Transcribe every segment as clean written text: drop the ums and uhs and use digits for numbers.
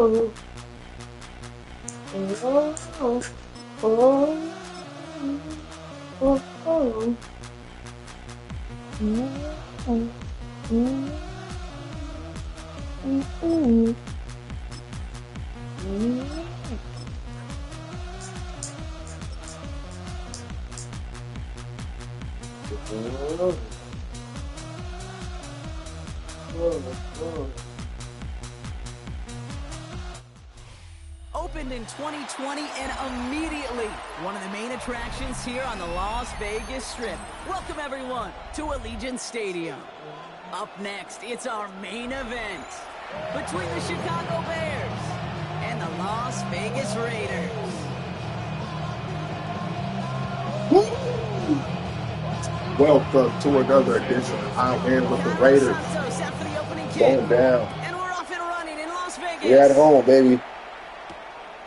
Oh, oh, oh, oh, oh, oh. Mm, mm, mm, mm, mm, mm. Oh, oh, oh. Opened in 2020 and immediately one of the main attractions here on the Las Vegas Strip. Welcome everyone to Allegiant Stadium. Up next, it's our main event between the Chicago Bears and the Las Vegas Raiders. Welcome to another edition of Out In with the Raiders. Going down. And we're off and running in Las Vegas. We're at home, baby.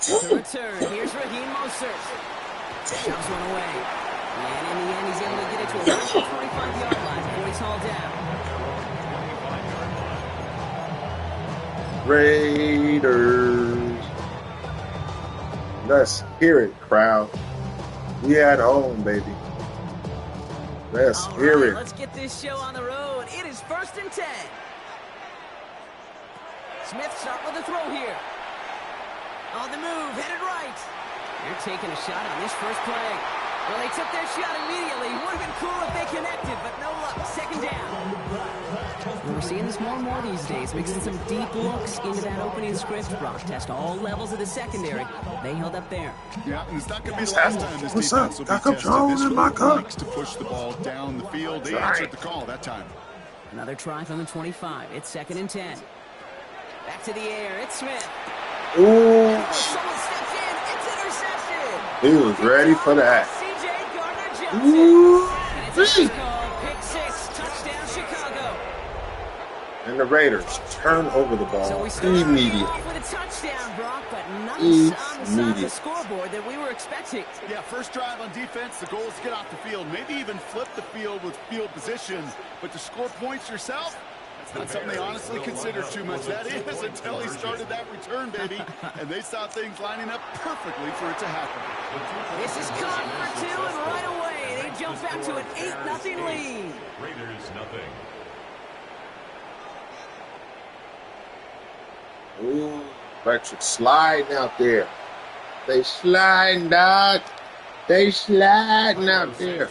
To return, here's Raheem Mostert. Shoves one away. And in the end, he's able to get it to a 25-yard line before he's hauled down. Raiders. Let's hear it, crowd. We at home, baby. Let's hear it. Let's get this show on the road. It is 1st and 10. Smith start with a throw here. On the move, headed right. They're taking a shot on this first play. Well, they took their shot immediately. Would have been cool if they connected, but no luck. 2nd down. We're seeing this more and more these days, mixing some deep looks into that opening script. Brock test all levels of the secondary. They held up there. Yeah, and it's not going to be the last time this What's defense will up? be tested. Jones This in my group cup. likes to push the ball down the field. They Right. answered the call that time. Another try from the 25. It's 2nd and 10. Back to the air. It's Smith. Ooh, Someone steps in. It's intercepted. he was ready for that. C.J. Gardner-Johnson. Ooh, And it's a nice call. Pick 6. Touchdown, Chicago. and the Raiders turn over the So ball we start immediately. off with a touchdown, Brock, but nothing on the side of the Immediate. scoreboard that we were expecting. Yeah, first drive on defense, the goal is to get off the field. Maybe even flip the field with field position. But to score points yourself, that's not something they honestly consider too much. That is until he started that return, baby. And they saw things lining up perfectly for it to happen. This is caught for 2, and right away they jump back to an 8-0 lead. Raiders nothing. Ooh, Electric sliding out there. They sliding out. They sliding out there.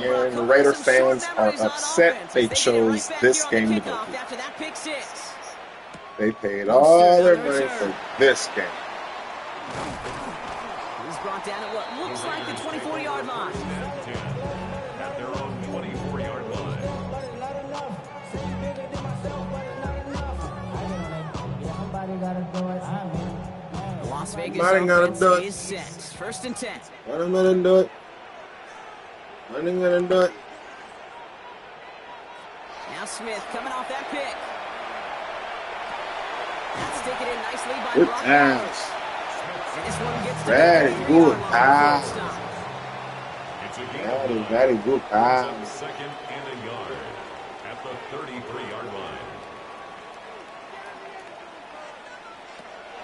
And the Raider fans are upset they chose this game to go to. After that pick 6. They paid all their money for this game. He's brought down at what looks like the 24-yard line. At their own 24-yard line. The Las Vegas Somebody gotta offense do it. is set. 1st and 10. Let him do it. Let him do it. Now Smith coming off that pick. That's taken in nicely by Good Brock pass. Bowers. And this one gets to Very the good 3-yard line pass. for a stop. It's a game Very good pass. 2nd and a yard at the 33-yard line.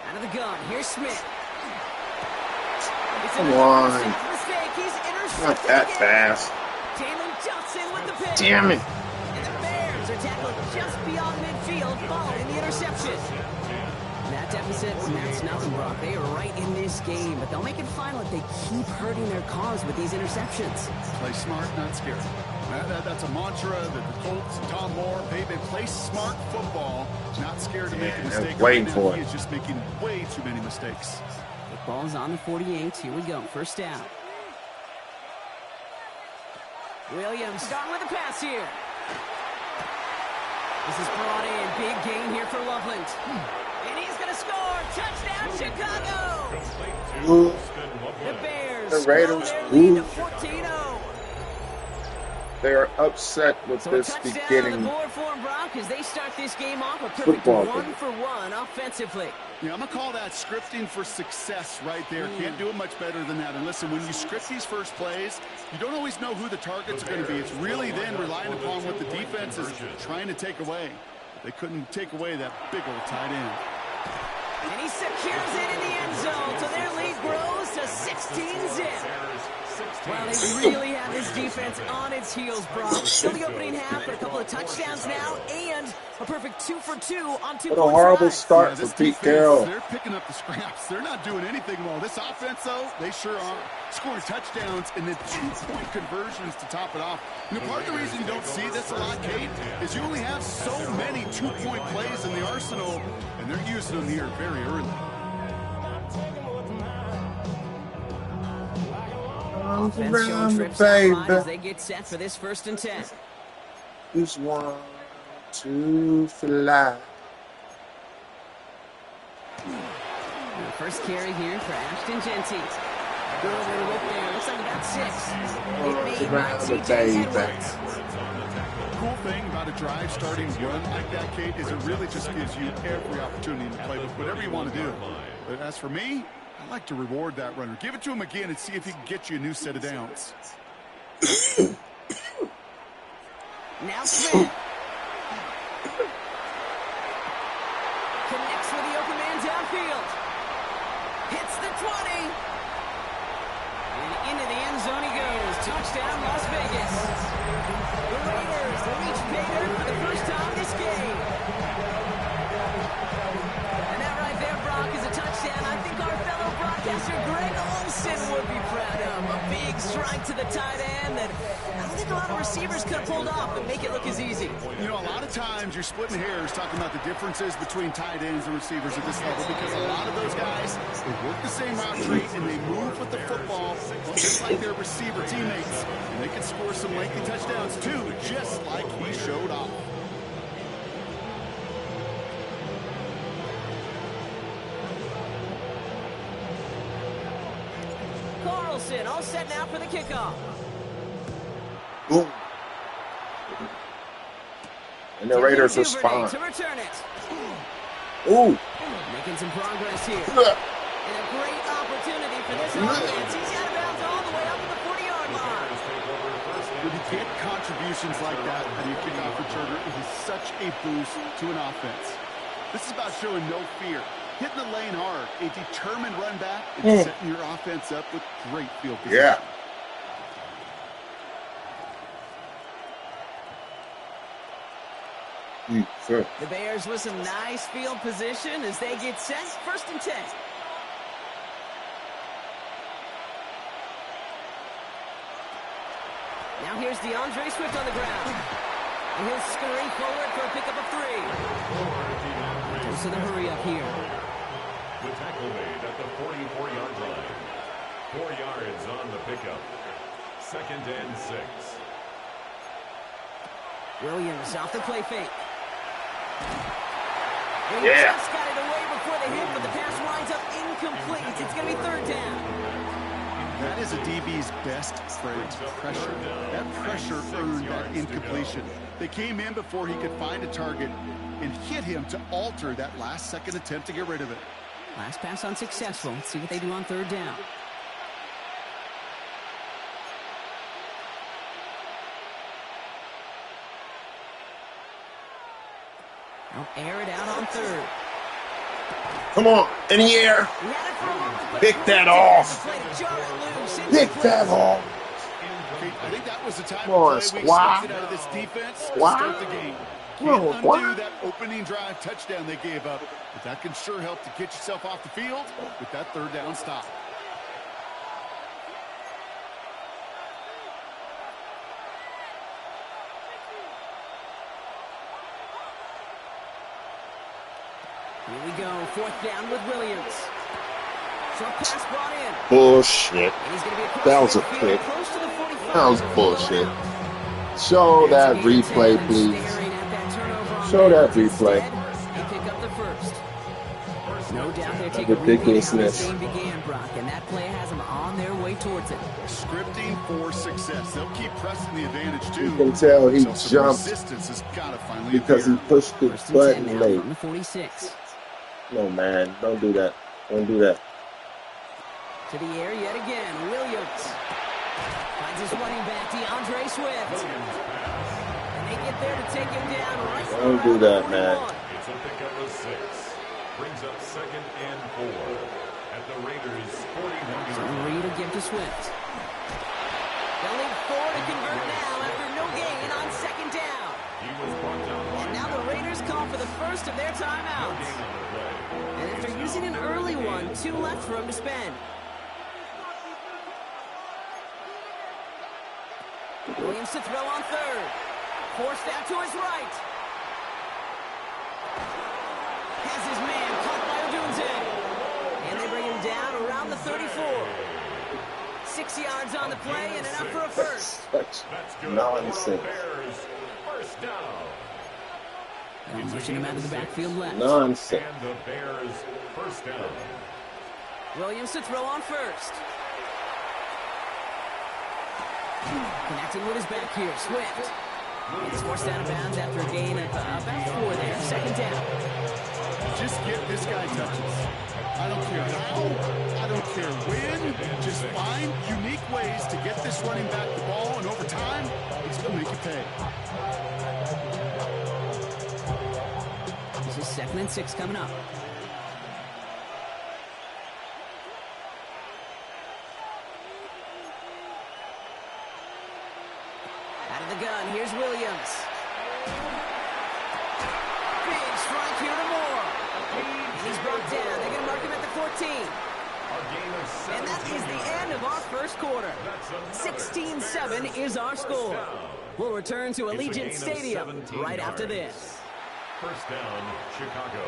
Out of the gun, here's Smith. It's Come another on. mistake. He's intercepted Not that again. fast. Jalen Johnson with the pick. Damn it. And the Bears are tackled just beyond midfield following the interception. That deficit, that's nothing, Brock. They are right in this game, but they'll make it final if they keep hurting their cause with these interceptions. Play smart, not scared. That's a mantra that the Colts, Tom Moore, they play smart football, not scared to make a Yeah, mistake. waiting Right for now, he it. is just making way too many mistakes. The ball's on the 48. Here we go. 1st down. Williams starting with a pass here. This is brought in. Big gain here for Loveland. And he's going to score. Touchdown, Chicago. Ooh, The Bears The Raiders, grow their lead to ooh. 14-0. they are upset with So this a touchdown on the beginning. board for them, Brock, as they start this game off a perfect Football 1-for-1 offensively. Yeah, I'm going to call that scripting for success right there. Can't do it much better than that. And listen, when you script these first plays, you don't always know who the targets are going to be. It's really then relying upon what the defense is trying to take away. They couldn't take away that big old tight end. And he secures it in the end zone, so their lead grows to 16-zip. Well, they really have this defense on its heels, Brock. Still the opening half, but a couple of touchdowns now, and a perfect 2 for 2 on 2 What a horrible drives. start for Pete Carroll. They're picking up the scraps. They're not doing anything well. This offense, though, they sure are. Scoring touchdowns and then 2-point conversions to top it off. You know, part of the reason you don't see this a lot, Kate, is you only have so many 2-point plays in the arsenal, and they're using them here very early. Offense showing trips outline as they get set for this 1st and 10. Just want to fly. The first carry here for Ashton Genty. Good little whip there. Looks like about 6. It made by TJ Edwards. The cool thing about a drive starting run like that, Kate, is it really just gives you every opportunity to play with whatever you want to do. But as for me, I like to reward that runner. Give it to him again and see if he can get you a new set of downs. Now Smith. Connects with the open man downfield. Hits the 20. And into the end zone he goes. Touchdown, Las Vegas. The Raiders reach pay dirt for the first time this game. And that right there, Brock, is a touchdown I think our fellow broadcaster Greg Olsen would be proud of. A big strike to the tight end that I don't think a lot of receivers could have pulled off and make it look as easy. You know, a lot of times you're splitting hairs talking about the differences between tight ends and receivers at this level because a lot of those guys, they work the same route tree and they move with the football just like their receiver teammates. And they can score some lengthy touchdowns too, just like he showed off. Carlson all set now for the kickoff. Boom. And the Raiders respond. To return it. Ooh. Making some progress here. And a great opportunity for this offense. He's out of bounds all the way up to the 40-yard line. When you get contributions like that on your kickoff returner, it is such a boost to an offense. This is about showing no fear. Hitting the lane hard, a determined run back, and setting your offense up with great field position. Yeah. Sure. The Bears with some nice field position as they get set. 1st and 10. Now here's DeAndre Swift on the ground. And he'll scurry forward for a pickup of 3. Goes to the hurry up here. The tackle made at the 44-yard line. 4 yards on the pickup. 2nd and 6. Williams off the play fake. And he Yeah. just got it away before the hit, but the pass winds up incomplete. It's going to be 3rd down. That is a DB's best friend, pressure. That pressure earned that incompletion. They came in before he could find a target and hit him to alter that last-second attempt to get rid of it. Last pass unsuccessful. Let's see what they do on 3rd down. They'll air it out on 3rd. Come on. In the air. Pick that off. Pick that off. I think that was the time Come on, play we squad. expected out of this defense to Squad. start the game. Come on, Can't squad. undo that opening drive touchdown they gave up, but that can sure help to get yourself off the field with that 3rd down stop. Here we go. 4th down with Williams. Short pass brought in. Bullshit. And he's going to be across That was the a field, pick. close to the 45. That was bullshit. Show that replay, please. Show that replay. They pick up the 1st. No doubt they're taking Ridiculousness. how this game began, Brock, and that play has them on their way towards it. Scripting for success. They'll keep pressing the advantage, too. You can tell he So some jumped resistance has got to finally because he appear. pushed the 1st and 10 button now late. from the 46. No, man. Don't do that. Don't do that. To the air yet again. Williams finds his running back, DeAndre Swift. And They get there to take him down right Don't do that, man. It's a pickup of 6. Brings up 2nd and 4 at the Raiders' 41. So Reed will give to Swift. They'll need 4 to convert now after no gain on 2nd down. He was brought down by And now the Raiders call for the first of their timeouts. And after using an early one, 2 left for him to spend. Williams to throw on 3rd. Forced out to his right. Has his man caught by Odunze. And they bring him down around the 34. 6 yards on the play and enough for a first. Such nonsense. Bears, first down. They're pushing him out of the backfield left. Nonsense. And the Bears, first down. Williams to throw on 1st. Connecting with his back here, Swift. He's forced out of bounds after a gain of about 4 there. 2nd down. Just get this guy touches. I don't care how, I don't care when. Just find unique ways to get this running back the ball, and over time, it's going to make you pay. This is 2nd and 6 coming up. Out of the gun, here's Williams. Big strike here to Moore. And he's brought down. They're going to mark him at the 14. And that is the end of our first quarter. 16-7 is our score. We'll return to Allegiant Stadium right after this. First down, Chicago.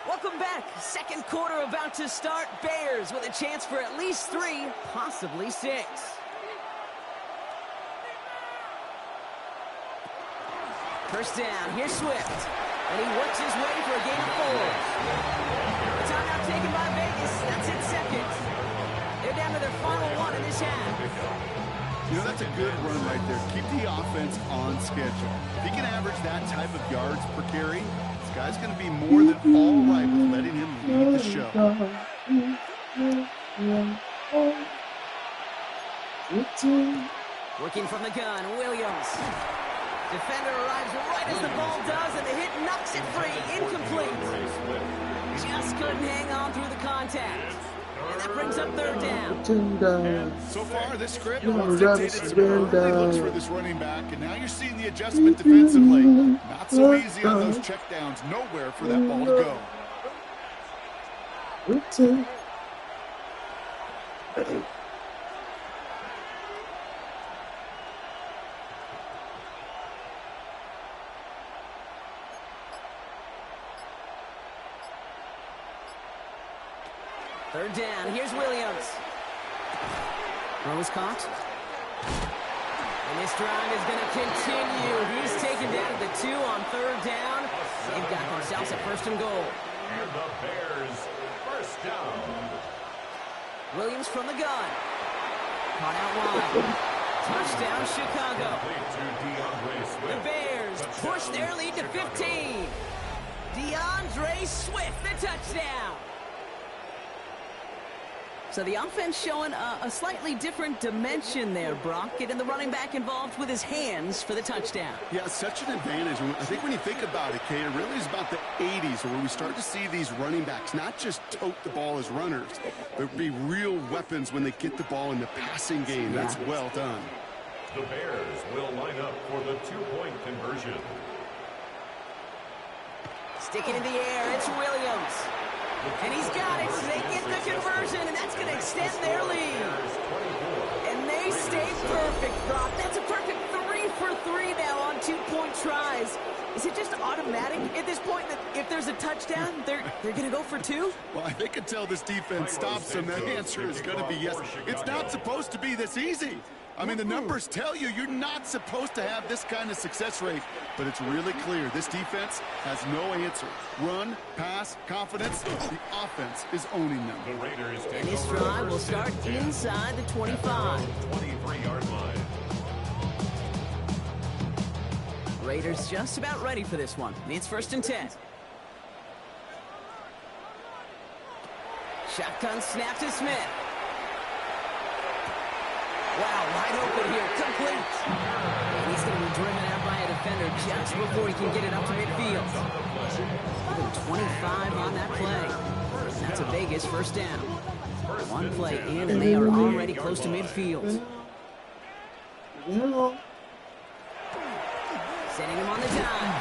Welcome back. Second quarter about to start. Bears with a chance for at least 3, possibly 6. First down, here's Swift. And he works his way for a gain of 4. The timeout taken by Vegas. That's in 2nd. They're down to their final 1 in this half. You know, that's a good run right there. Keep the offense on schedule. If he can average that type of yards per carry, this guy's going to be more than all right with letting him lead the show. Working from the gun, Williams. Defender arrives right as the ball does, and the hit knocks it free. Incomplete. Just couldn't hang on through the contact. And that brings up 3rd down. So far, this script dictated some early looks for this running back, and now you're seeing the adjustment defensively. Not so easy on those checkdowns. Nowhere for that ball to go. Third down, here's Williams. Throw is caught. And this drive is going to continue. He's taken down to the 2 on 3rd down. They've got themselves a 1st and goal. And the Bears, first down. Williams from the gun. Caught out wide. Touchdown, Chicago. The Bears push their lead to 15. DeAndre Swift, the touchdown. So the offense showing a slightly different dimension there, Brock. Getting the running back involved with his hands for the touchdown. Yeah, such an advantage. I think when you think about it, Kate, it really is about the 80s where we start to see these running backs not just tote the ball as runners, but be real weapons when they get the ball in the passing game. That's well done. The Bears will line up for the 2-point conversion. Sticking in the air, it's Williams. And he's got it, so they get the conversion, and that's going to extend their lead. And they stay perfect, Brock. That's a perfect 3 for 3 now on 2-point tries. Is it just automatic at this point that if there's a touchdown, they're going to go for 2? Well, I think until this defense stops them, the answer is going to be yes. It's not supposed to be this easy. I mean, the numbers tell you you're not supposed to have this kind of success rate, but it's really clear this defense has no answer. Run, pass, confidence, the offense is owning them. The Raiders And this drive will start inside the 25. 23-yard line. Raiders just about ready for this one. It's 1st and 10. Shotgun snap to Smith. Wow, wide open here. Complete. And he's going to be driven out by a defender just before he can get it up to midfield. Give him 25 on that play. That's a Vegas first down. One play in, and they are already close to midfield. Setting him on the dime.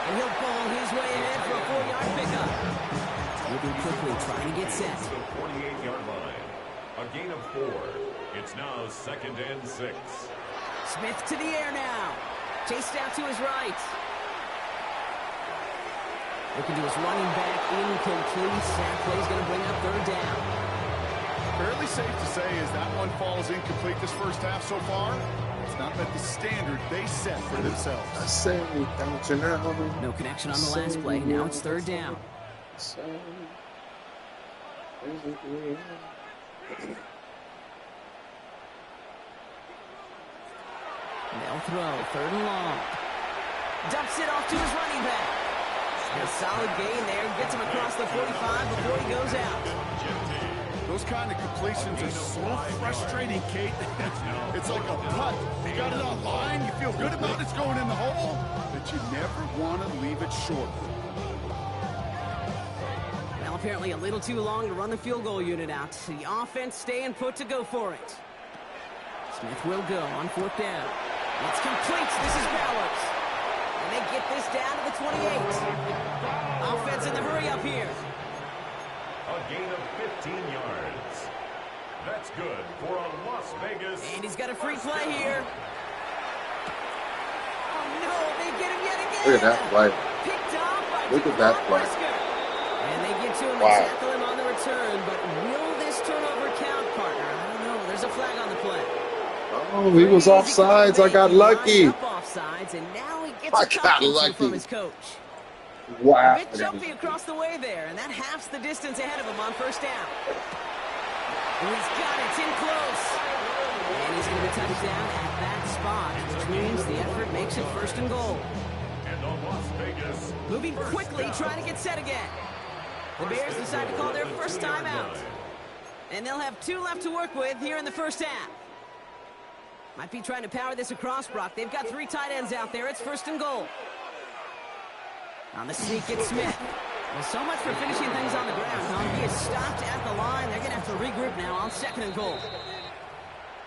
And he'll ball his way ahead for a 4-yard pickup. Moving quickly, trying to get set. The 48-yard line. A gain of 4. It's now 2nd and 6. Smith to the air now. Chased out to his right. Looking to his running back, incomplete. That play's going to bring up 3rd down. Fairly safe to say as that one falls incomplete this first half so far. It's not met the standard they set for themselves. I say, don't you know? No connection on the last play. Now it's 3rd down. They'll throw. 3rd and long. Dumps it off to his running back. A solid gain there. Gets him across the 45 before he goes out. Those kind of completions are so frustrating, Kate. It's like a putt. You got it on line, you feel good about it's going in the hole, but you never want to leave it short. Well, apparently a little too long to run the field goal unit out. The offense staying put to go for it. Smith will go on 4th down. It's complete. This is Bowers. And they get this down to the 28. Offense in the hurry up here. A gain of 15 yards. That's good for a Las Vegas. And he's got a free play here. Oh, no, they get him yet again. Look at that play. Picked off by Look at that play. And they get to him Wow. and tackle him on the return. But will this turnover count, partner? I don't know. There's a flag on the play. Oh, he was offsides. I got lucky. Offsides, and now he gets I a got talking to lucky. from his coach. Wow. A bit jumpy across the way there, and that halves the distance ahead of him on 1st down. And he's got it. It's in close. And he's going to be touched down at that spot, which means the effort makes it 1st and goal. And on Las Vegas. Moving quickly, trying to get set again. The Bears decide to call their first time out. And they'll have 2 left to work with here in the 1st half. Might be trying to power this across, Brock. They've got 3 tight ends out there. It's 1st and goal. On the sneak, it's Smith. Well, so much for finishing things on the ground, huh? He is stopped at the line. They're going to have to regroup now on 2nd and goal.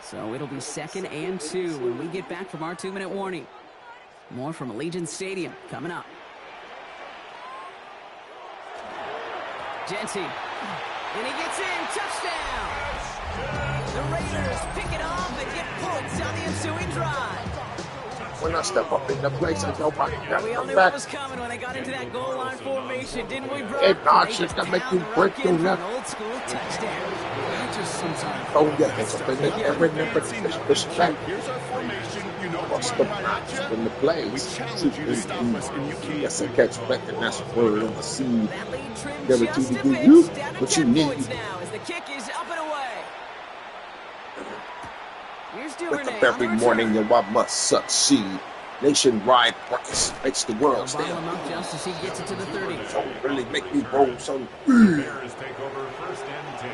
So it'll be 2nd and 2 when we get back from our 2-minute warning. More from Allegiant Stadium coming up. Jency. And he gets in. Touchdown. The Raiders pick it off and get points on the ensuing drive. When I step up in the place, I know I got We all come knew back. what was coming when they got into that goal line formation, didn't we, bro? Hey, Notch, They it's gonna make pound you the break rock your in for neck. an old school touchdown. I just sometimes Oh, yeah, it's up in the air. Remember the strength. Here's our formation. You know What's what's the coming right match at in the you. plays? We challenge you to stop us, and you can't. Yes, I catch back, and that's the word on the seed. That lead trimmed Give it to just you, a do bit. you? Down to What you 10 need. points now as the kick is up and away. Here's Wake Duvernay up every on the morning, return. and I must succeed. Nationwide price makes the world Ball stand. him up just as he gets it to the 30. Don't really make me roll so Bears take over 1st and 10.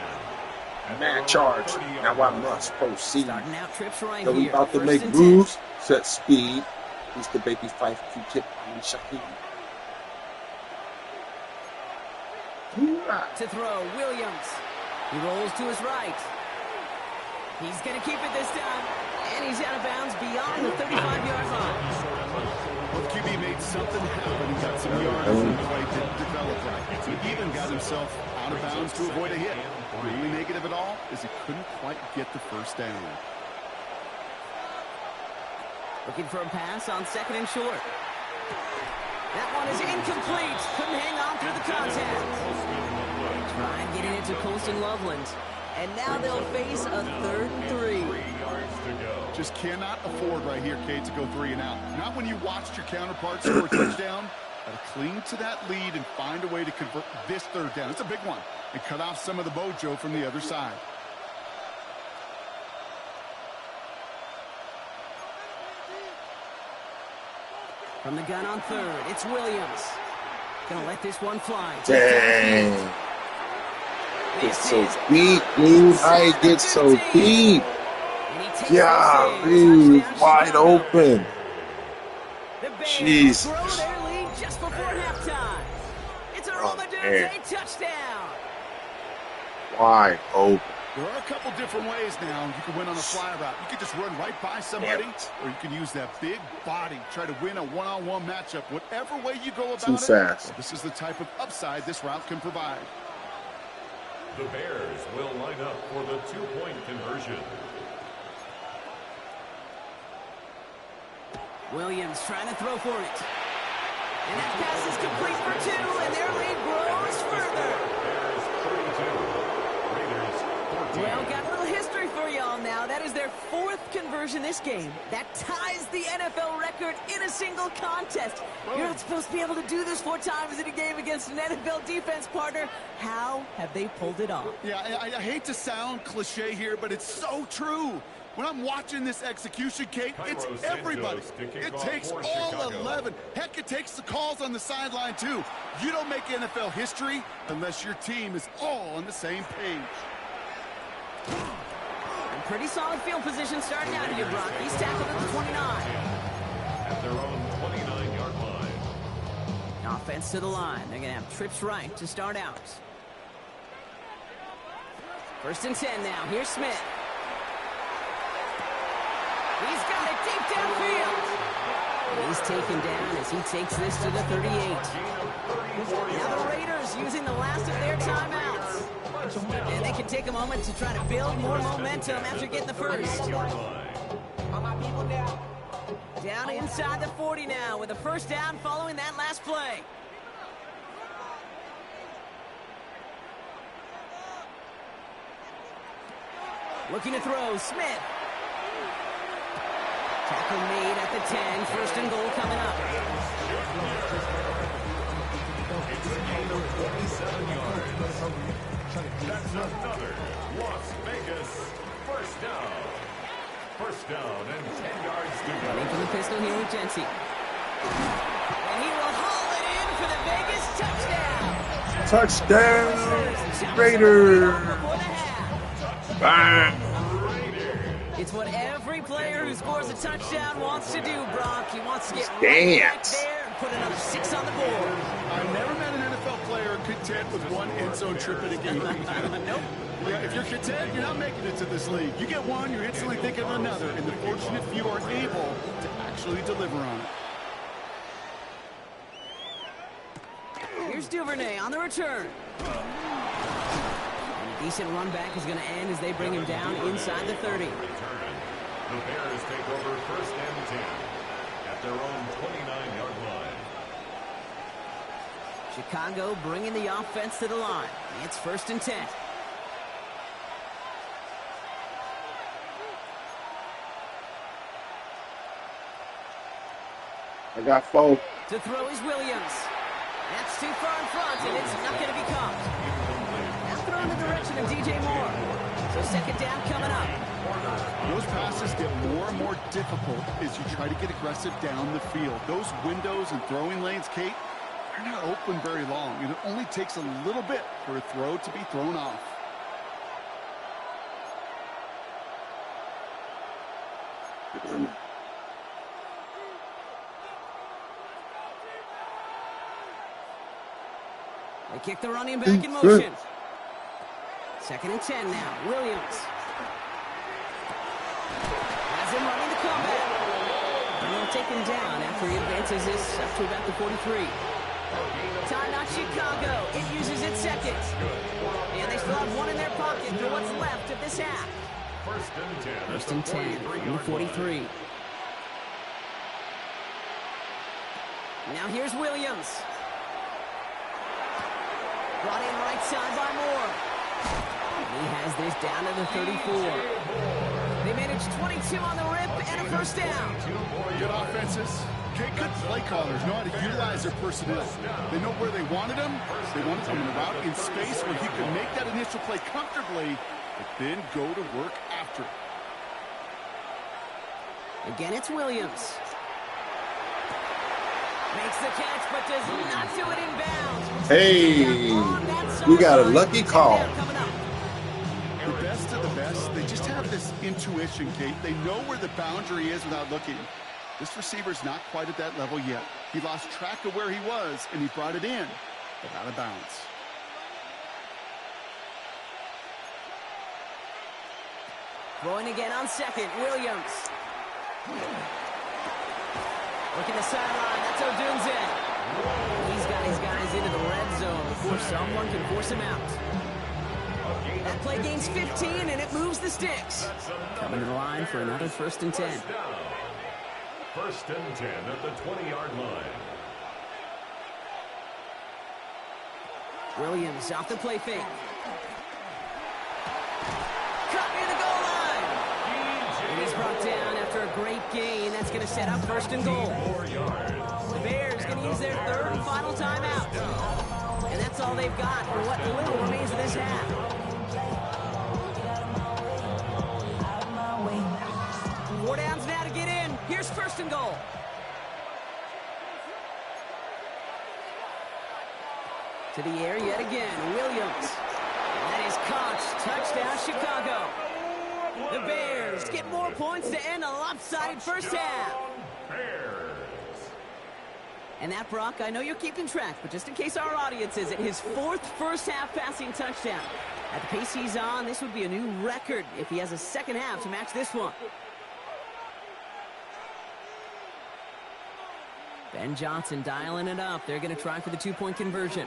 At their mad own charge. 30-yard Now I line. must proceed. Starting out trips right So we here. about to 1st make and 10. moves, set speed. He's the baby Fife Q-tip, Ali Shaheed. To throw, Williams. He rolls to his right. He's going to keep it this time. And he's out of bounds beyond the 35-yard line. Well, QB made something happen. He got some yards and the play didn't develop right. He even got himself out of bounds to avoid a hit. The only negative at all is he couldn't quite get the 1st down. Looking for a pass on 2nd and short. That one is incomplete. Couldn't hang on through the contact. Trying getting it to Colston Loveland. And now they'll face a 3rd and 3. 3 yards to go. Just cannot afford right here, Kate, to go 3 and out. Not when you watched your counterpart score a touchdown. Got to cling to that lead and find a way to convert this 3rd down. It's a big one. And cut off some of the mojo from the other side. From the gun on 3rd, it's Williams. Gonna let this one fly. Dang. It's This so is deep, dude. I get so deep. And he takes Yeah, this in. Touchdown, wide Chicago. open. The Bears Jesus. grow their lead just before halftime. It's a Oh, Roma man. touchdown. Wide open. There are a couple different ways now. You can win on a fly route. You can just run right by somebody, or you can use that big body, try to win a one-on-one matchup. Whatever way you go about Too it, fast. this is the type of upside this route can provide. The Bears will line up for the two-point conversion. Williams trying to throw for it. And that pass is complete for 2, and their lead grows further. Bears 32. Raiders 14. Well, got a little history for y'all now. That is their 4th conversion this game. That ties the NFL record in a single contest. You're not supposed to be able to do this 4 times in a game against an NFL defense partner. How have they pulled it off? Yeah, I hate to sound cliche here, but it's so true. When I'm watching this execution, Kate, it's Cairo everybody. Santos to kick It off takes for all Chicago. 11. Heck, it takes the calls on the sideline, too. You don't make NFL history unless your team is all on the same page. And pretty solid field position starting out here, Brock. He's tackled at the 29. At their own 29-yard line. Offense to the line. They're going to have trips right to start out. 1st and 10 now. Here's Smith. He's got it deep downfield. He's taken down as he takes this to the 38. Now the Raiders using the last of their timeouts. And they can take a moment to try to build more momentum after getting the first. Down inside the 40 now with a first down following that last play. Looking to throw, Smith. Tackle made at the 10. 1st and goal coming up. It's a gain of 27 yards. That's another Las Vegas first down. First down and 10 yards to go. Making the pistol here with Jency. And he will haul it in for the Vegas touchdown. Touchdown, Raiders. Before the half. Bang. It's what every player who scores a touchdown wants to do, Brock. He wants to get right back Dance. there and put another 6 on the board. I've never met an NFL player content with one end zone trip in a game. Nope. Yeah, if you're content, you're not making it to this league. You get one, you're instantly thinking of another, and the fortunate few are able to actually deliver on it. Here's Duvernay on the return. And a decent run back is going to end as they bring him down inside the 30. The Bears take over 1st and 10 at their own 29-yard line. Chicago bringing the offense to the line. It's 1st and 10. I got 4. To throw is Williams. That's too far in front, and it's not going to be caught. Now throw in the direction of DJ Moore. So 2nd down coming up. Those passes get more and more difficult as you try to get aggressive down the field. Those windows and throwing lanes, Kate, they're not open very long, and it only takes a little bit for a throw to be thrown off. They kick the running back in motion. 2nd and 10 now. Williams. Has him running the comeback. And they'll take him down after he advances this up to about the 43. Timeout Chicago. It uses its 2nd. And they still have one in their pocket for what's left of this half. 1st and 10 from the 43. Now here's Williams. Brought in right side by Moore. He has this down to the 34. They managed 22 on the rip and a first down. Good offenses. Good play callers know how to utilize their personnel. They know where they wanted them. They wanted them in a route in space where he could make that initial play comfortably, but then go to work after. Again, it's Williams. Makes the catch, but does not do it in bounds. Hey, we got a lucky call. The best of the best, they just have this intuition, Kate. They know where the boundary is without looking. This receiver's not quite at that level yet. He lost track of where he was, and he brought it in, but out of bounds. Throwing again on second, Williams. Looking the sideline, that's Odunze. He's got his guys into the red zone before someone can force him out. That play gains 15, and it moves the sticks. Coming to the line for another 1st and 10. First and 10 at the 20-yard line. Williams off the play fake. Cut near the goal line. And he's brought down after a great gain. That's going to set up 1st and goal. The Bears going to use their 3rd and final timeout. And that's all they've got for what little remains of this half. 4 downs now to get in. Here's 1st and goal. To the air yet again, Williams. And that is caught. Touchdown, Chicago. The Bears get more points to end a lopsided first half. And that, Brock, I know you're keeping track, but just in case our audience isn't, his 4th first-half passing touchdown. At the pace he's on, this would be a new record if he has a second half to match this one. Ben Johnson dialing it up. They're going to try for the 2-point conversion.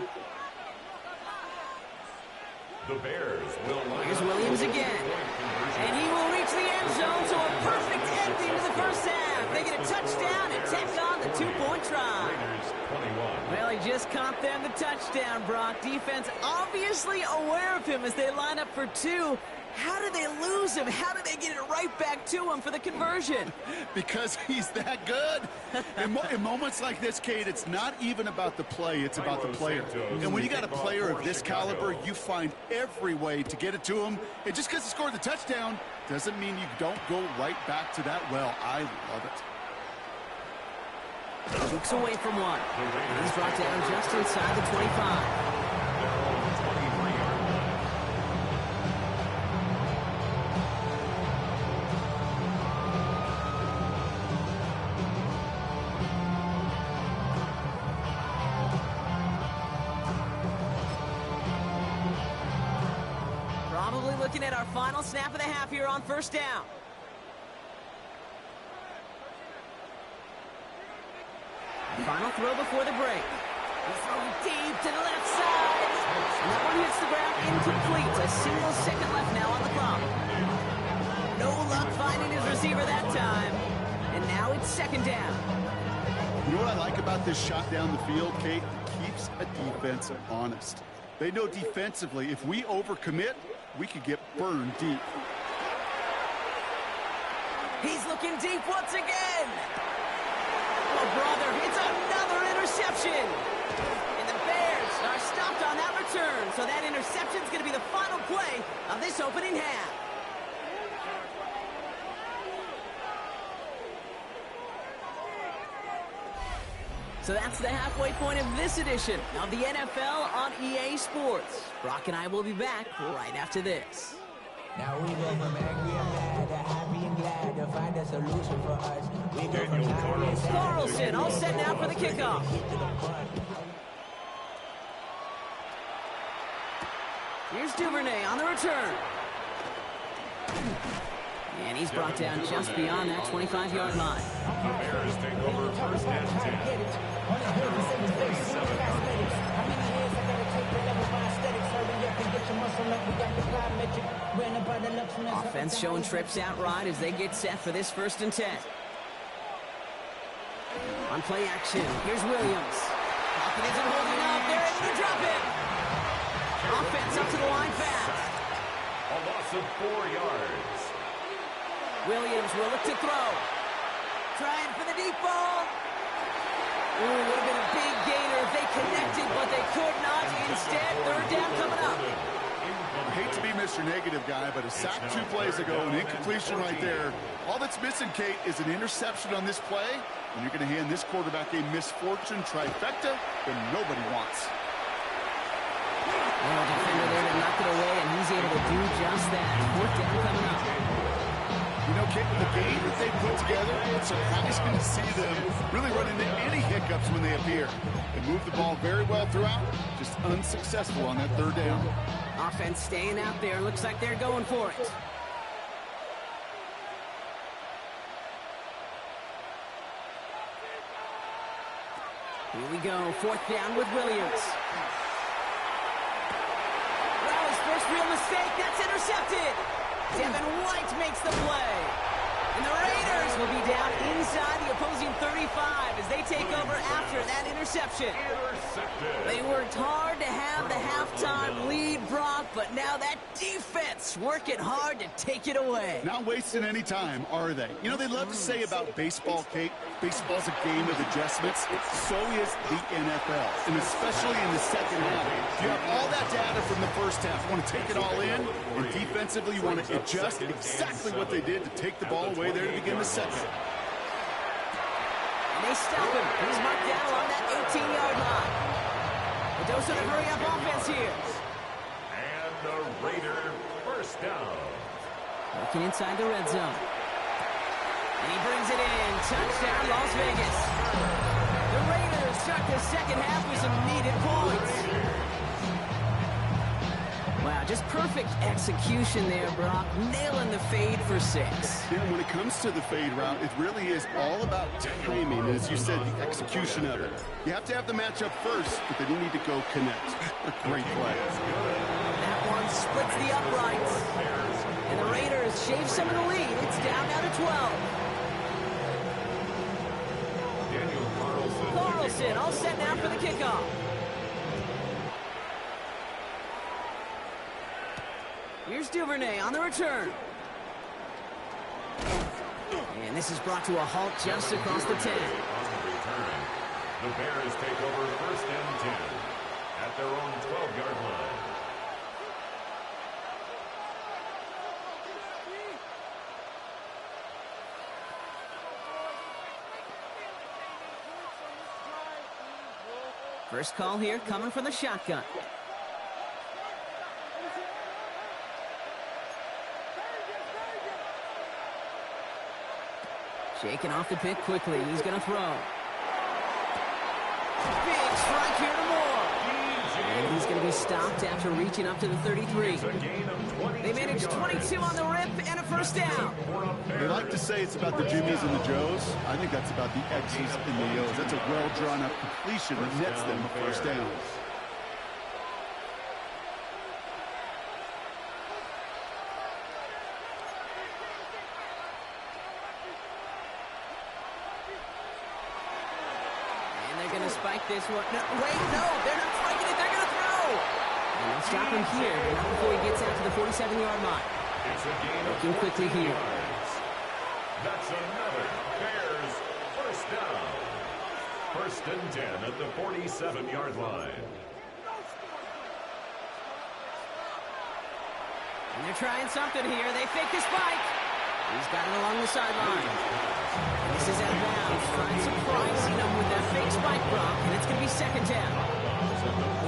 The Bears will line Here's up Williams for the again. two-point conversion. And he will reach the end zone, so a perfect ending to the first half. They get a touchdown and tack on the 2-point try. Raiders 21. Well, he just caught them the touchdown, Brock. Defense obviously aware of him as they line up for 2. How did they lose him? How did they get it right back to him for the conversion? Because he's that good. In moments like this, Kate, it's not even about the play, it's about the player. And when you got a player of this caliber, you find every way to get it to him. And just because he scored the touchdown doesn't mean you don't go right back to that well. I love it. Looks away from one. He's brought down just inside the 25. Probably looking at our final snap of the half here on 1st down. Final throw before the break. He's throwing deep to the left side. And that one hits the ground incomplete. A single second left now on the clock. No luck finding his receiver that time. And now it's 2nd down. You know what I like about this shot down the field, Kate? It keeps a defense honest. They know defensively, if we overcommit, we could get burned deep. He's looking deep once again. Oh, brother, it's another interception. And the Bears are stopped on that return. So that interception is going to be the final play of this opening half. So that's the halfway point of this edition of the NFL on EA Sports. Brock and I will be back right after this. Now we go from angry and mad to happy and glad to find a solution for us. We go from tired and sad. Carlson all set now for the kickoff. Here's Duvernay on the return. And he's brought down just beyond that 25-yard line. The Bears take over 1st and 10. Offense showing trips out right as they get set for this 1st and 10. On play action, here's Williams. Pocket isn't holding up. They're able to drop it. Offense up to the line fast. A loss of 4 yards. Williams will look to throw. Trying for the deep ball. Ooh, would have been a big gainer if they connected, but they could not. Instead, 3rd down coming up. I hate to be Mr. Negative guy, but a sack 2 plays ago, an incompletion right there. All that's missing, Kate, is an interception on this play, and you're going to hand this quarterback a misfortune trifecta that nobody wants. Well, defender there to knock it away, and he's able to do just that. 4th down coming up. You know, Kate, with the game that they put together, it's surprising to see them really run into any hiccups when they appear. They move the ball very well throughout, just unsuccessful on that third down. Offense staying out there. Looks like they're going for it. Here we go. 4th down with Williams. Well, his first real mistake. That's intercepted. Devin White makes the play. And the Raiders will be down inside the opposing 35 as they take over after that interception. They worked hard to have the halftime lead, Brock, but now that defense working hard to take it away. Not wasting any time, are they? You know, they love to say about baseball, Kate, baseball's a game of adjustments. So is the NFL, and especially in the second half. You have all that data from the first half. You want to take it all in, and defensively you want to adjust exactly what they did to take the ball away there to begin the second. And they stop him. He's marked down along that 18-yard line. The dose of the hurry-up offense here. And the Raider first down. Looking inside the red zone. And he brings it in. Touchdown, Las Vegas. The Raiders start the second half with some needed points. Wow, just perfect execution there, Brock. Nailing the fade for 6. Yeah, when it comes to the fade route, it really is all about timing. And as you said, the execution of it. You have to have the matchup first, but then you need to go connect. A great play. That one splits the uprights. And the Raiders shave some of the lead. It's down now to 12. Carlson all set now for the kickoff. Here's Duvernay on the return. And this is brought to a halt just across the 10. The Bears take over 1st and 10 at their own 12-yard line. First call here coming from the shotgun. Shaking off the pick quickly. He's going to throw. Big strike here to Moore. And he's going to be stopped after reaching up to the 33. They managed 22 on the rip and a first down. They like to say it's about the Jimmies and the Joes. I think that's about the X's and the O's. That's a well-drawn-up completion that nets them a first down. Spike this one. No, wait, no, they're not spiking it. They're going to throw. And they'll stop him here, but not before he gets out to the 47-yard line. Looking quickly here. That's another Bears first down. 1st and 10 at the 47-yard line. And they're trying something here. They fake the spike. He's got it along the sideline. And this is out of bounds. Trying surprising them with that fake spike, Brock, and it's going to be 2nd down.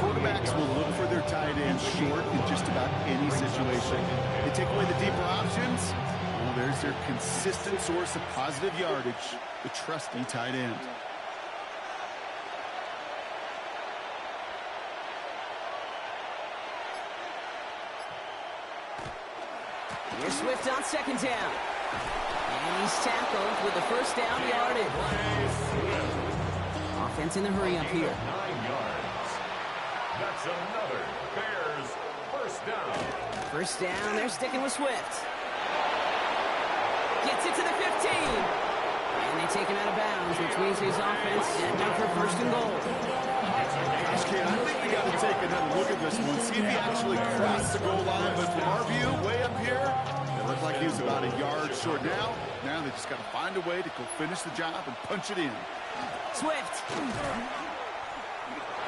Quarterbacks will look for their tight end short in just about any situation. They take away the deeper options. Well, there's their consistent source of positive yardage, the trusty tight end. Here's Swift on 2nd down. And he's tackled with the first down yardage. Offense in the hurry-up here. 9 yards. That's another Bears first down. First down, they're sticking with Swift. Gets it to the 15. And they take him out of bounds, which means his offense set up for 1st and goal. Gosh, Kate, I think we got to take another look at this one, see if he actually crossed the goal line. But from our view, way up here, it looked like he was about a yard short. Now they just got to find a way to go finish the job and punch it in. Swift.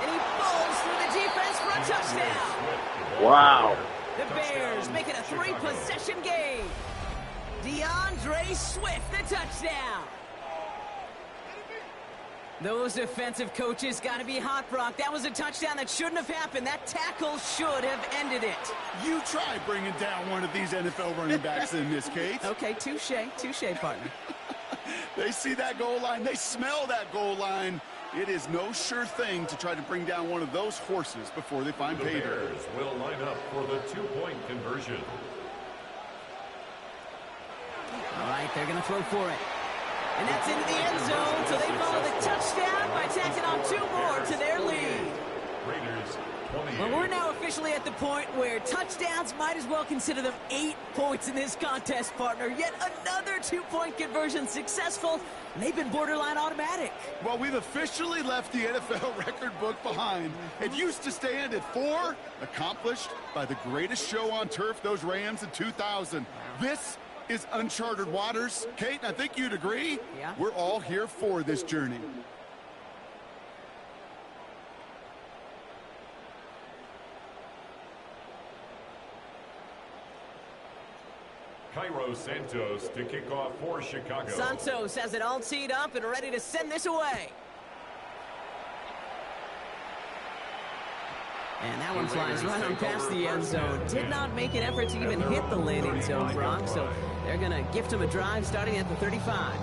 And he falls through the defense for a touchdown. Wow. The Bears make it a 3-possession game. DeAndre Swift, the touchdown. Those defensive coaches got to be hot, Brock. That was a touchdown that shouldn't have happened. That tackle should have ended it. You try bringing down one of these NFL running backs in this case. Okay, touche, partner. They see that goal line. They smell that goal line. It is no sure thing to try to bring down one of those horses before they find pay dirt. The Bears will line up for the two-point conversion. All right, they're going to throw for it. And that's into the end zone, so they follow the touchdown by tacking on 2 more to their lead. Raiders, 28. Well, we're now officially at the point where touchdowns might as well consider them 8 points in this contest, partner. Yet another 2-point conversion successful, and they've been borderline automatic. Well, we've officially left the NFL record book behind. It used to stand at 4, accomplished by the greatest show on turf, those Rams in 2000. This is uncharted waters. Kate, I think you'd agree. Yeah. We're all here for this journey. Cairo Santos to kick off for Chicago. Santos has it all teed up and ready to send this away. And that one flies right on past the end zone. Did not make an effort to even hit the landing zone, Brock. So they're going to gift him a drive starting at the 35.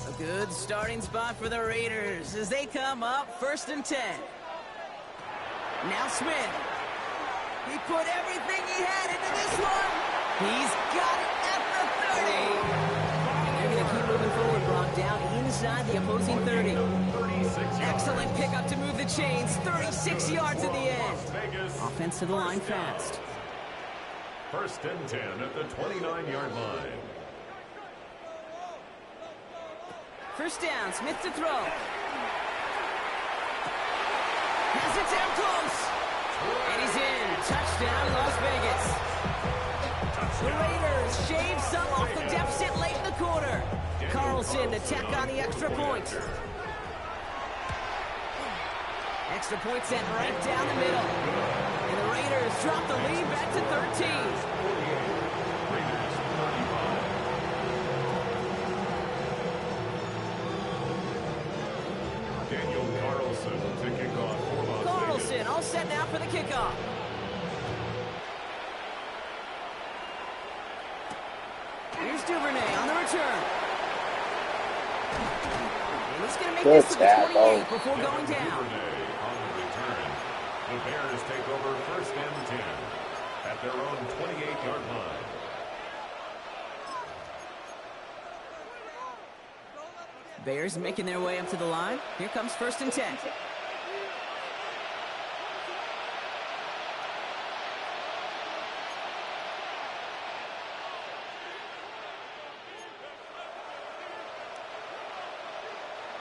A good starting spot for the Raiders as they come up 1st and 10. Now Smith. He put everything he had into this one. He's got it at the 30. They're going to keep moving forward, Brock, down inside the opposing 30. Excellent pickup to move the chains. 36 yards in the end. Offense to the line fast. 1st and 10 at the 29-yard line. 1st down, Smith to throw. Has it down close. And he's in. Touchdown, Las Vegas. The Raiders shave some off the deficit late in the quarter. Carlson to tack on the extra point. Extra point sent right down the middle. And the Raiders drop the lead back to 13. Daniel Carlson to kick off for Las Vegas. Carlson all set now for the kickoff. Here's Duvernay on the return. And he's going to make Good this to the tackle. 28 before going down. Duvernay on the return. The Bears take over 1st and 10 at their own 28-yard line. Bears making their way up to the line. Here comes 1st and 10.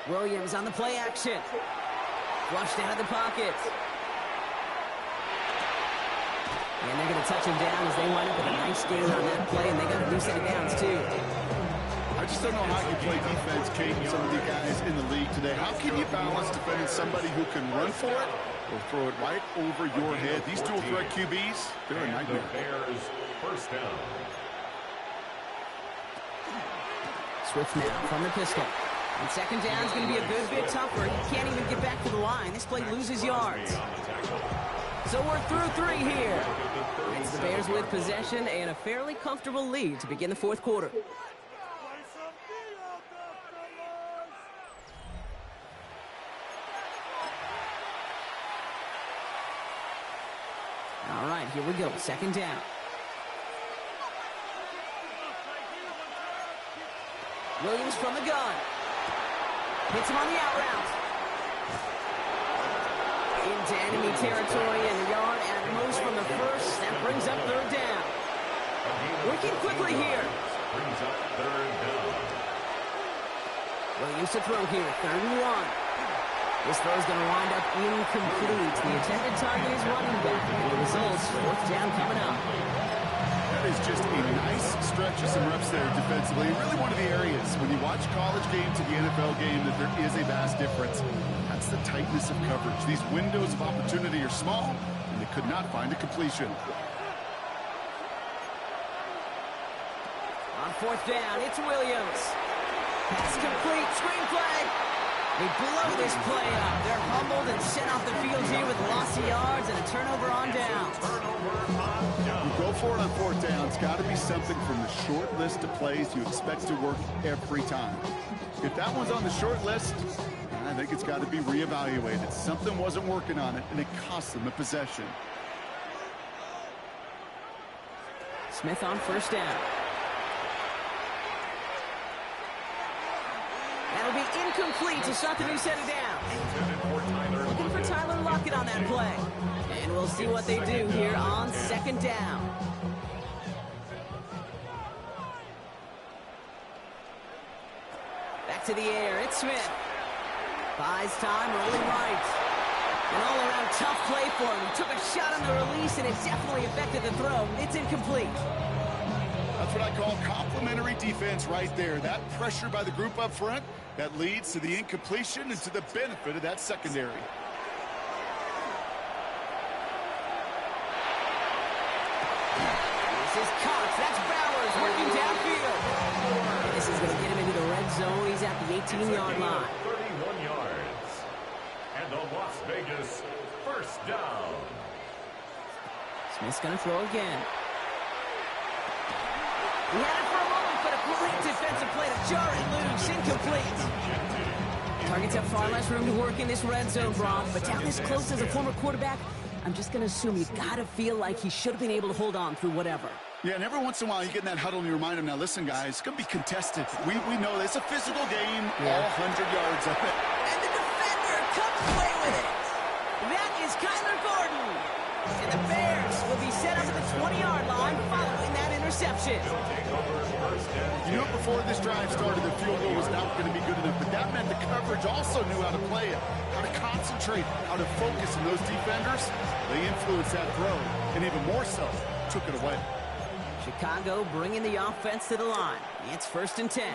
Williams on the play action. Flushed out of the pocket. And they're going to touch him down as they wind up with a nice gain on that play, and they got a new set of downs, too. I just don't know how you play defense, Kate, with some of the guys in the league today. How can you balance defending somebody who can run for it or throw it right over your head? These dual threat QBs, they're a nightmare. The Bears 1st down. Swift now from the pistol. And 2nd down is going to be a good bit tougher. He can't even get back to the line. This play loses yards. So we're through 3 here. It's the Bears with possession and a fairly comfortable lead to begin the 4th quarter. All right, here we go. 2nd down. Williams from the gun. Hits him on the out route. Into enemy territory and a yard at most from the 1st. That brings up 3rd down. Working quickly here. Brings up 3rd down. Williams to throw here. 3rd and 1. This throw is going to wind up incomplete. The intended target is running back. And the results, 4th down coming up. That is just a nice stretch of some reps there defensively. Really one of the areas when you watch college game to the NFL game that there is a vast difference. That's the tightness of coverage. These windows of opportunity are small, and the they could not find a completion. On fourth down, it's Williams. Pass complete, screenplay. They blow this play up. They're humbled and sent off the field here with loss of yards and a turnover on down. You go for it on fourth down. It's got to be something from the short list of plays you expect to work every time. If that one's on the short list, I think it's got to be reevaluated. Something wasn't working on it, and it cost them a possession. Smith on first down. That'll be incomplete to start the new set of downs. Looking for Tyler Lockett on that play. And we'll see what they do here on second down. Back to the air, it's Smith. Buys time, rolling right. An all-around tough play for him. He took a shot on the release, and it definitely affected the throw. It's incomplete. That's what I call complimentary defense right there. That pressure by the group up front, that leads to the incompletion and to the benefit of that secondary. This is Cox. That's Bowers working downfield. And this is going to get him into the red zone. He's at the 18-yard line. 31 yards. And the Las Vegas first down. Smith's going to throw again. He had it for a moment, but a great defensive play to jar it loose. Incomplete. Targets have far less room to work in this red zone, Brock. But down this close as a former quarterback, I'm just going to assume you got to feel like he should have been able to hold on through whatever. Yeah, and every once in a while you get in that huddle and you remind him, now listen, guys, it's going to be contested. We know it's a physical game, all 100 yards of it. And the defender comes away with it. That is Kyler Gordon. And the Bears will be set up at the 20-yard line following that interception. You know, before this drive started, the field goal was not going to be good enough, but that meant the coverage also knew how to play it, how to concentrate, how to focus, and those defenders, they influenced that throw, and even more so, took it away. Chicago bringing the offense to the line. It's 1st and 10.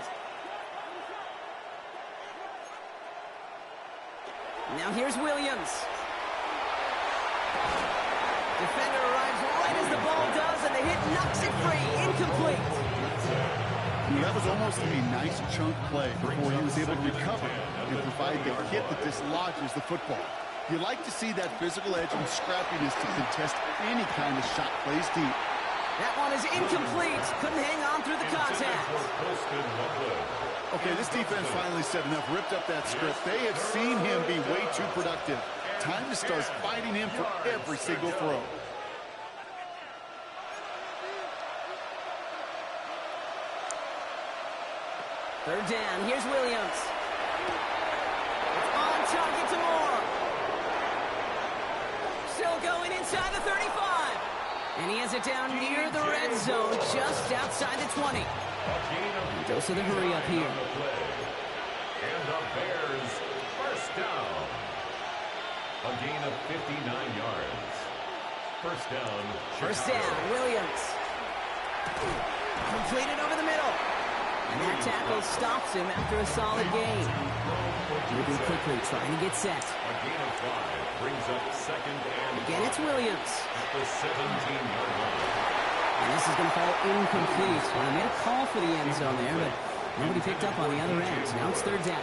Now here's Williams. Defender arrives right as the ball does, and the hit knocks it free. Incomplete. That was almost a nice chunk play before he was able to recover and provide the hit that dislodges the football. You like to see that physical edge and scrappiness to contest any kind of shot plays deep. That one is incomplete. Couldn't hang on through the contact. Okay, this defense finally said enough, ripped up that script. They have seen him be way too productive. Time to start fighting him for every single throw. Third down. Here's Williams. It's on target to Moore. Still going inside the 35. And he has it down near the red zone, just outside the 20. Dose of the hurry up here. And the Bears first down. A gain of 59 yards. First down. First down, Williams. Completed over the middle. And that tackle stops him after a solid gain. Moving quickly, trying to get set. A gain of 5 brings up second and Again, it's Williams. at the 17-yard line. And this is going to fall incomplete. Well, he made a call for the end zone there, but nobody picked up on the other end. Now it's third down.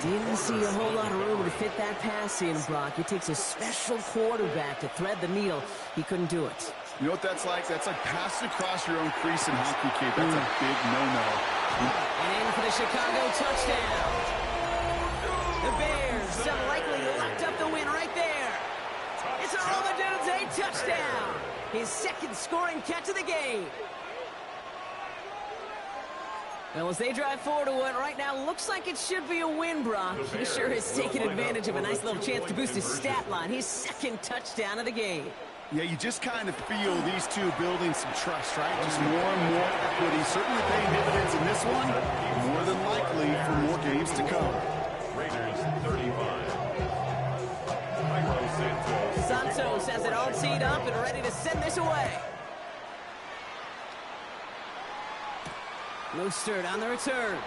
Didn't see a whole lot of room to fit that pass in, Brock. It takes a special quarterback to thread the needle. He couldn't do it. You know what that's like? That's like passing across your own crease in hockey, Kate. That's a big no-no. And in for the Chicago touchdown. The Bears have likely locked up the win right there. It's a Romadunze touchdown. His second scoring catch of the game. Well, as they drive forward to what right now looks like it should be a win, Brock. He sure has taken advantage of a nice little chance to boost his stat line. His second touchdown of the game. Yeah, you just kind of feel these two building some trust, right? Just more and more equity. Certainly paying dividends in this one. More than likely for more games to come. Raiders 35. Cairo Santos. Santos has it all teed up and ready to send this away. Mostert on the return.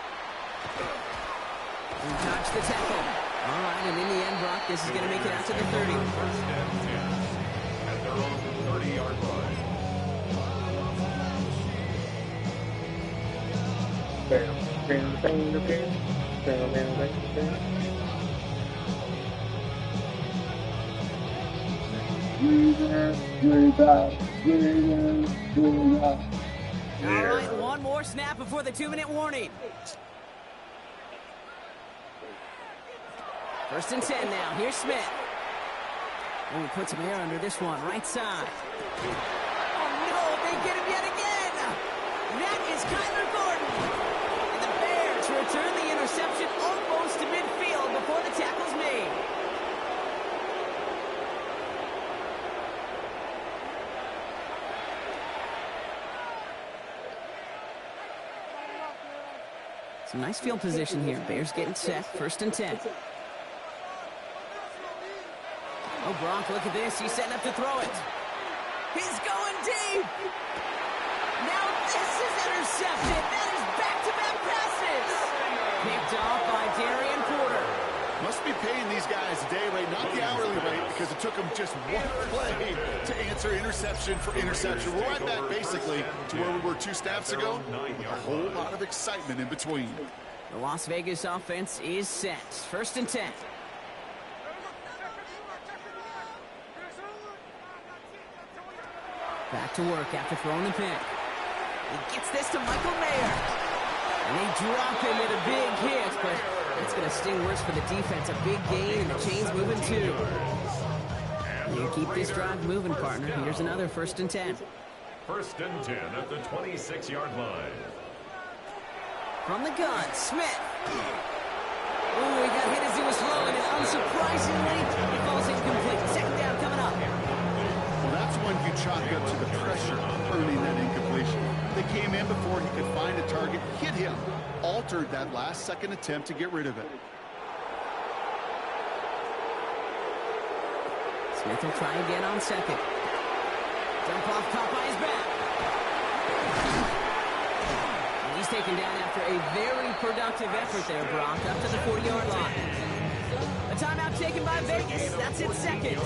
And dodge the tackle. All right, and in the end, Brock, this is going to make it out to the 30. First and 10. All right, one more snap before the 2-minute warning. First and 10 now. Here's Smith. Oh, he puts some air under this one. Right side. Oh, no, they get him yet again. That is Kyler Gordon. And the Bears return the interception almost to midfield before the tackle's made. Some nice field position here. Bears getting set. First and 10. Oh, Gronk, look at this. He's setting up to throw it. He's going deep. Now this is intercepted. That is back-to-back passes. Picked off by Darian Porter. Must be paying these guys a day rate, not the hourly rate, because it took them just one play to answer interception for interception. We're right back, basically, to where we were 2 snaps ago, with a whole lot of excitement in between. The Las Vegas offense is set. First and 10. Back to work after throwing the pick. He gets this to Michael Mayer. And they drop him with a big hit, but it's going to sting worse for the defense. A big gain, and the chain's moving too. You keep this drive moving, partner. Here's another first and 10. First and 10 at the 26-yard line. From the gun, Smith. Ooh, he got hit as he was throwing, and unsurprisingly, he falls incomplete. Second down coming up. Well, that's when you chalk up to the pressure earning that incompletion. They came in before he could find a target, hit him, altered that last-second attempt to get rid of it. Smith will try again on second. Jump off, caught by his back. And he's taken down after a very productive effort there, Brock, up to the 40-yard line. A timeout taken by Vegas. That's its second.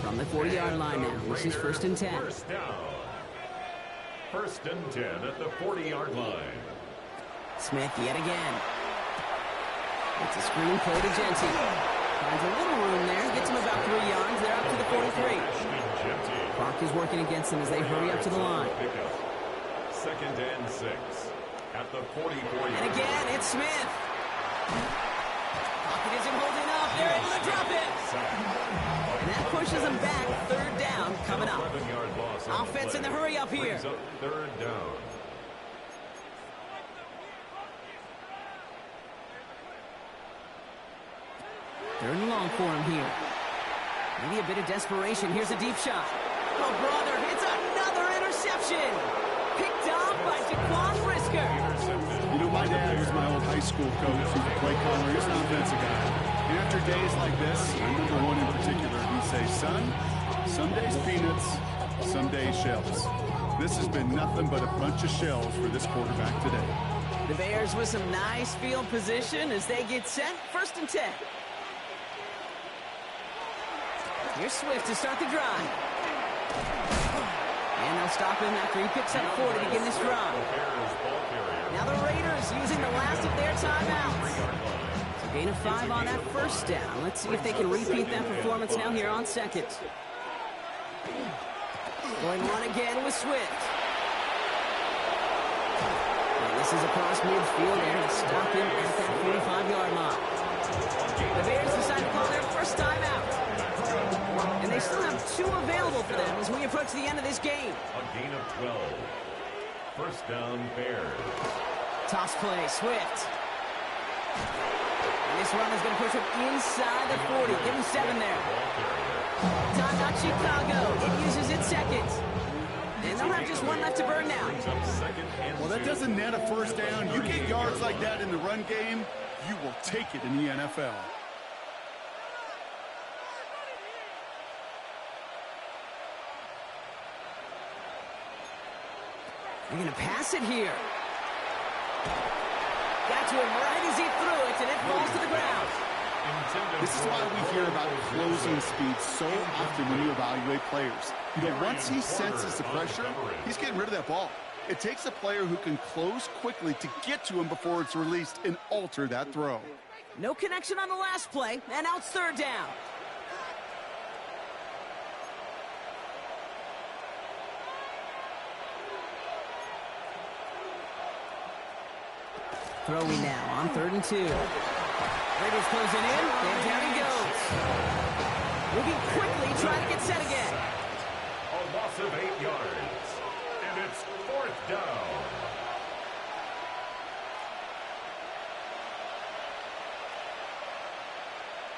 From the 40-yard line now, this is first and 10. First down. First and 10 at the 40-yard line. Smith yet again. It's a screen play to Genty. Finds a little room there, gets him about 3 yards. They're up to the 43. Clock is working against them as they hurry up to the line. Second and 6 at the 44. And again, it's Smith. Pocket isn't holding up. They're able to drop it. And that pushes them back. Third down coming up. Offense in the hurry up here. Third down. Third and long for him here. Maybe a bit of desperation. Here's a deep shot. Oh, brother, it's another interception. Picked off by Jaquan Brisker. You know, my dad was my old high school coach. He's a play caller. He's an offensive guy. And after days like this, I remember one in particular, he'd say, son, some days peanuts, some days shells. This has been nothing but a bunch of shells for this quarterback today. The Bears with some nice field position as they get set. First and 10. Here's Swift to start the drive. And they'll stop him after he picks up 4 to begin this drive. Now the Raiders using the last of their timeouts. So gain of 5 on that first down. Let's see if they can repeat that performance now here on second. Going one again with Swift. And this is across midfield there to stop him at that 45-yard line. The Bears decide to call their first timeout. And they still have 2 available for them as we approach the end of this game. A gain of 12. First down, Bears. Toss play, Swift. And this run is going to push him inside the 40. Give him 7 there. Timeout Chicago. It uses its second. And they'll have just 1 left to burn now. Well, that doesn't net a first down. You get yards like that in the run game, you will take it in the NFL. They're going to pass it here. Got to him right as he threw it, and it falls to the ground. This is why we hear about closing speed so often when you evaluate players. You know, once he senses the pressure, he's getting rid of that ball. It takes a player who can close quickly to get to him before it's released and alter that throw. No connection on the last play, and now it's third down. Throwing now on 3rd and 2. Raiders closing in, and down he goes. Moving quickly, trying to get set again. A loss of 8 yards. And it's 4th down.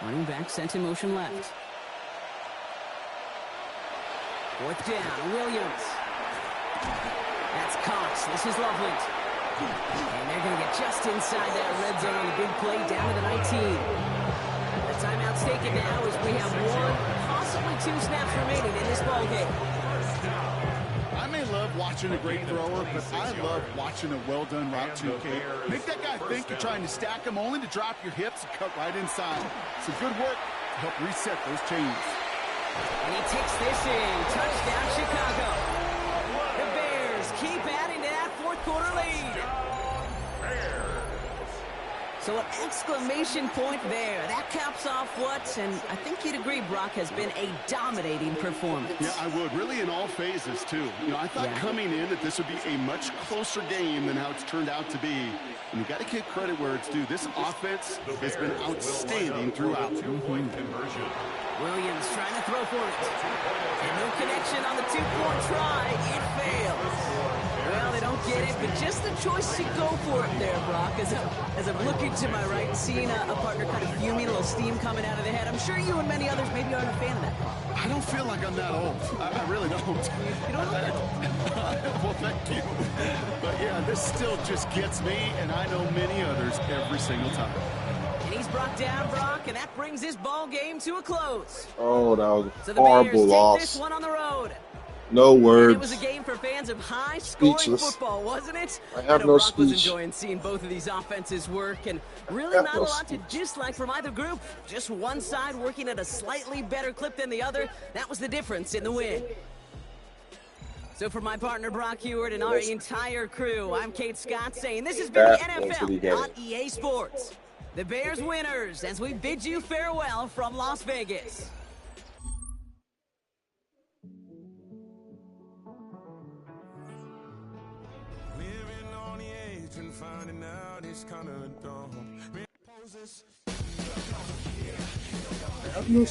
Running back sent in motion left. 4th down, Williams. That's Cox. This is Loveland. And they're going to get just inside that red zone on the big play down to the 19. The timeout's taken now as we have 1, possibly 2 snaps remaining in this ballgame. I may love watching a great thrower, but I love watching a well-done route 2K. Make that guy think you're trying to stack him only to drop your hips and cut right inside. Some good work to help reset those chains. And he takes this in. Touchdown, Chicago. The Bears keep adding to that 4th quarter lead. So an exclamation point there. That caps off what, and I think you'd agree, Brock, has been a dominating performance. Yeah, I would. Really in all phases, too. You know, I thought coming in that this would be a much closer game than how it's turned out to be. And you got to give credit where it's due. This offense has been outstanding throughout. Two-point conversion. Williams trying to throw for it. And no connection on the 2-point try. It fails. Well, they don't get it, but just the choice to go for it there, Brock. As I'm looking to my right and seeing a partner kind of fuming, a little steam coming out of the head. I'm sure you and many others maybe aren't a fan of that call. I don't feel like I'm that old. I really don't. You don't look Well, thank you. But yeah, this still just gets me, and I know many others every single time. And he's brought down, Brock, and that brings this ball game to a close. Oh, that was So a the Bears horrible take loss. this one on the road. No words. It was a game for fans of high-scoring Speechless. football, wasn't it? I have know no Brock was speech. enjoying seeing both of these offenses work, and really have not no a lot to speech. dislike from either group. Just one side working at a slightly better clip than the other. That was the difference in the win. So for my partner Brock Heward and our entire crew, I'm Kate Scott saying this has been the That was the NFL on game. EA Sports. The Bears winners as we bid you farewell from Las Vegas. Living on the edge and finding out it's kind of dumb. I have no